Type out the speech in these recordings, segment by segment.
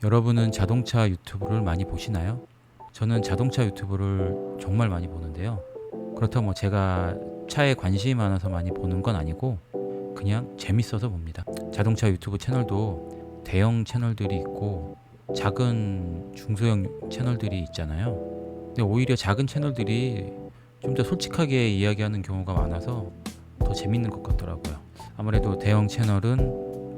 여러분은 자동차 유튜브를 많이 보시나요? 저는 자동차 유튜브를 정말 많이 보는데요. 그렇다고 뭐 제가 차에 관심이 많아서 많이 보는 건 아니고 그냥 재밌어서 봅니다. 자동차 유튜브 채널도 대형 채널들이 있고 작은 중소형 채널들이 있잖아요. 근데 오히려 작은 채널들이 좀 더 솔직하게 이야기하는 경우가 많아서 더 재밌는 것 같더라고요. 아무래도 대형 채널은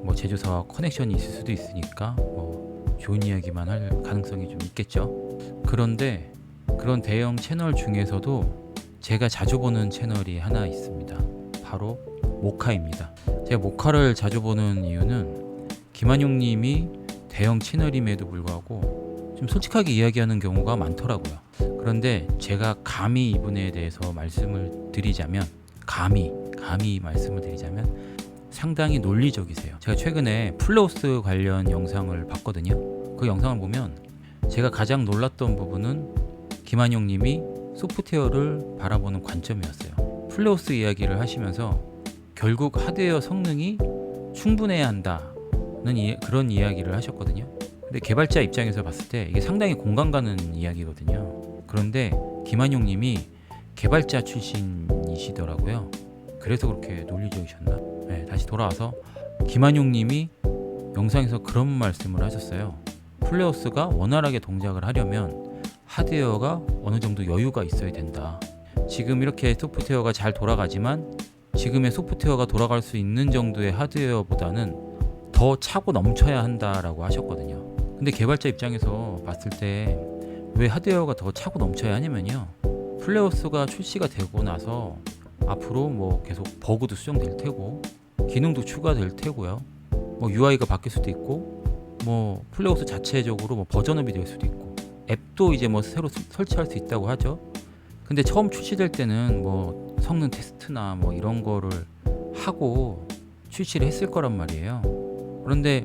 뭐 제조사와 커넥션이 있을 수도 있으니까 뭐 좋은 이야기만 할 가능성이 좀 있겠죠. 그런데 그런 대형 채널 중에서도 제가 자주 보는 채널이 하나 있습니다. 바로 모카입니다. 제가 모카를 자주 보는 이유는 김한용 님이 대형 채널임에도 불구하고 좀 솔직하게 이야기하는 경우가 많더라고요. 그런데 제가 감히 이분에 대해서 말씀을 드리자면 감히 말씀을 드리자면 상당히 논리적이세요. 제가 최근에 플로우스 관련 영상을 봤거든요. 그 영상을 보면 제가 가장 놀랐던 부분은 김한용 님이 소프트웨어를 바라보는 관점이었어요. 플로우스 이야기를 하시면서 결국 하드웨어 성능이 충분해야 한다는 그런 이야기를 하셨거든요. 근데 개발자 입장에서 봤을 때 이게 상당히 공감 가는 이야기거든요. 그런데 김한용 님이 개발자 출신이시더라고요. 그래서 그렇게 논리적이셨나? 네, 다시 돌아와서 김한용 님이 영상에서 그런 말씀을 하셨어요. 플레어스가 원활하게 동작을 하려면 하드웨어가 어느 정도 여유가 있어야 된다. 지금 이렇게 소프트웨어가 잘 돌아가지만 지금의 소프트웨어가 돌아갈 수 있는 정도의 하드웨어보다는 더 차고 넘쳐야 한다라고 하셨거든요. 근데 개발자 입장에서 봤을 때 왜 하드웨어가 더 차고 넘쳐야 하냐면요. 플레어스가 출시가 되고 나서 앞으로 뭐 계속 버그도 수정될 테고 기능도 추가될 테고요. 뭐 UI가 바뀔 수도 있고 뭐 플레어스 자체적으로 뭐 버전업이 될 수도 있고 앱도 이제 뭐 새로 설치할 수 있다고 하죠. 근데 처음 출시될 때는 뭐 성능 테스트나 뭐 이런 거를 하고 출시를 했을 거란 말이에요. 그런데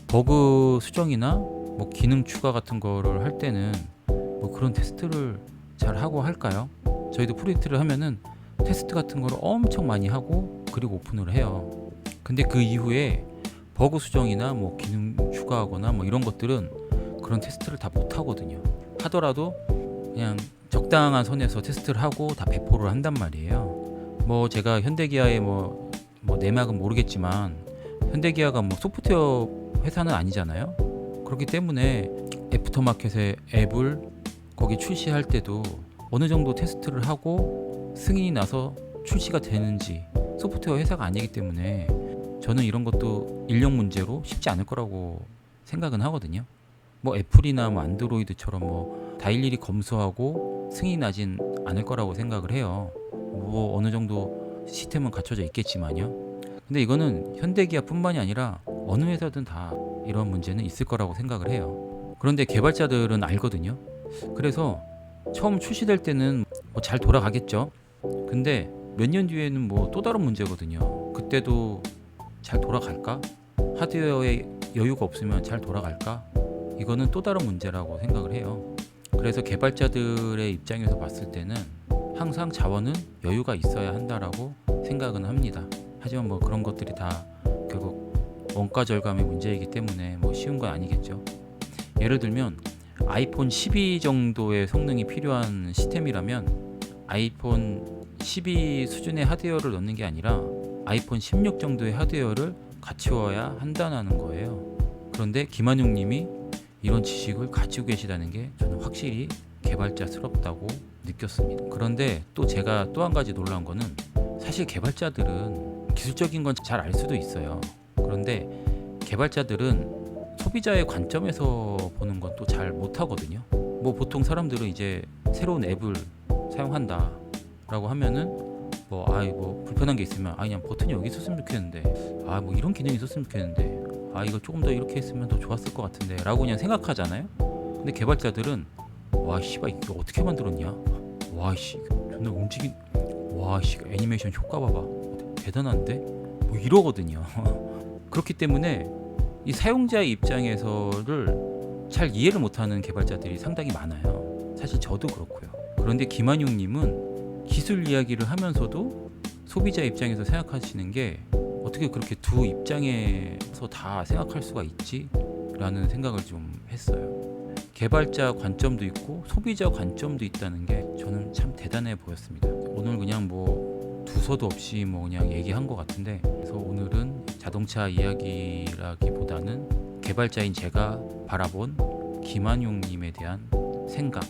버그 수정이나 뭐 기능 추가 같은 거를 할 때는 뭐 그런 테스트를 잘 하고 할까요? 저희도 프로젝트를 하면은 테스트 같은 거를 엄청 많이 하고 그리고 오픈을 해요. 근데 그 이후에 버그 수정이나 뭐 기능 추가하거나 뭐 이런 것들은 그런 테스트를 다 못 하거든요. 하더라도 그냥 적당한 선에서 테스트를 하고 다 배포를 한단 말이에요. 뭐 제가 현대기아의 뭐 내막은 모르겠지만 현대기아가 뭐 소프트웨어 회사는 아니잖아요. 그렇기 때문에 애프터마켓의 앱을 거기 출시할 때도 어느 정도 테스트를 하고 승인이 나서 출시가 되는지 소프트웨어 회사가 아니기 때문에 저는 이런 것도 인력 문제로 쉽지 않을 거라고 생각은 하거든요. 뭐 애플이나 뭐 안드로이드처럼 뭐 다 일일이 검수하고 승인이 나진 않을 거라고 생각을 해요. 뭐 어느 정도 시스템은 갖춰져 있겠지만요. 근데 이거는 현대기아뿐만이 아니라 어느 회사든 다 이런 문제는 있을 거라고 생각을 해요. 그런데 개발자들은 알거든요. 그래서 처음 출시될 때는 뭐 잘 돌아가겠죠. 근데 몇 년 뒤에는 뭐 또 다른 문제거든요. 그때도 잘 돌아갈까? 하드웨어에 여유가 없으면 잘 돌아갈까? 이거는 또 다른 문제라고 생각을 해요. 그래서 개발자들의 입장에서 봤을 때는 항상 자원은 여유가 있어야 한다라고 생각은 합니다. 하지만 뭐 그런 것들이 다 결국 원가 절감의 문제이기 때문에 뭐 쉬운 건 아니겠죠. 예를 들면 아이폰 12 정도의 성능이 필요한 시스템이라면 아이폰 12 수준의 하드웨어를 넣는 게 아니라 아이폰 16 정도의 하드웨어를 갖추어야 한다는 거예요. 그런데 김한용 님이 이런 지식을 가지고 계시다는 게 저는 확실히 개발자스럽다고 느꼈습니다. 그런데 또 제가 또 한 가지 놀라운 거는 사실 개발자들은 기술적인 건 잘 알 수도 있어요. 그런데 개발자들은 소비자의 관점에서 보는 건 또 잘 못하거든요. 뭐 보통 사람들은 이제 새로운 앱을 사용한다 라고 하면은 뭐 불편한 게 있으면 그냥 버튼이 여기 있었으면 좋겠는데 뭐 이런 기능이 있었으면 좋겠는데 이거 조금 더 이렇게 했으면 더 좋았을 것 같은데 라고 그냥 생각하잖아요. 근데 개발자들은 와 씨발 이거 어떻게 만들었냐, 와 씨 존나 움직인, 와 씨 애니메이션 효과 봐봐 대단한데 뭐 이러거든요. 그렇기 때문에 이 사용자의 입장에서를 잘 이해를 못하는 개발자들이 상당히 많아요. 사실 저도 그렇고요. 그런데 김한용 님은 기술 이야기를 하면서도 소비자 입장에서 생각하시는 게 어떻게 그렇게 두 입장에서 다 생각할 수가 있지? 라는 생각을 좀 했어요. 개발자 관점도 있고 소비자 관점도 있다는 게 저는 참 대단해 보였습니다. 오늘 그냥 뭐 두서도 없이 뭐 그냥 얘기한 것 같은데, 그래서 오늘은 자동차 이야기라기보다는 개발자인 제가 바라본 김한용님에 대한 생각,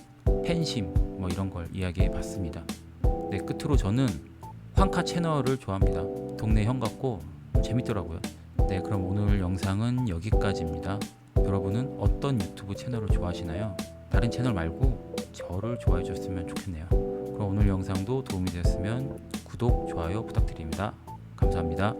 팬심 뭐 이런 걸 이야기해 봤습니다. 네, 끝으로 저는 황카 채널을 좋아합니다. 동네 형 같고 재밌더라고요. 네, 그럼 오늘 영상은 여기까지입니다. 여러분은 어떤 유튜브 채널을 좋아하시나요? 다른 채널 말고 저를 좋아해 줬으면 좋겠네요. 그럼 오늘 영상도 도움이 되었으면 구독, 좋아요 부탁드립니다. 감사합니다.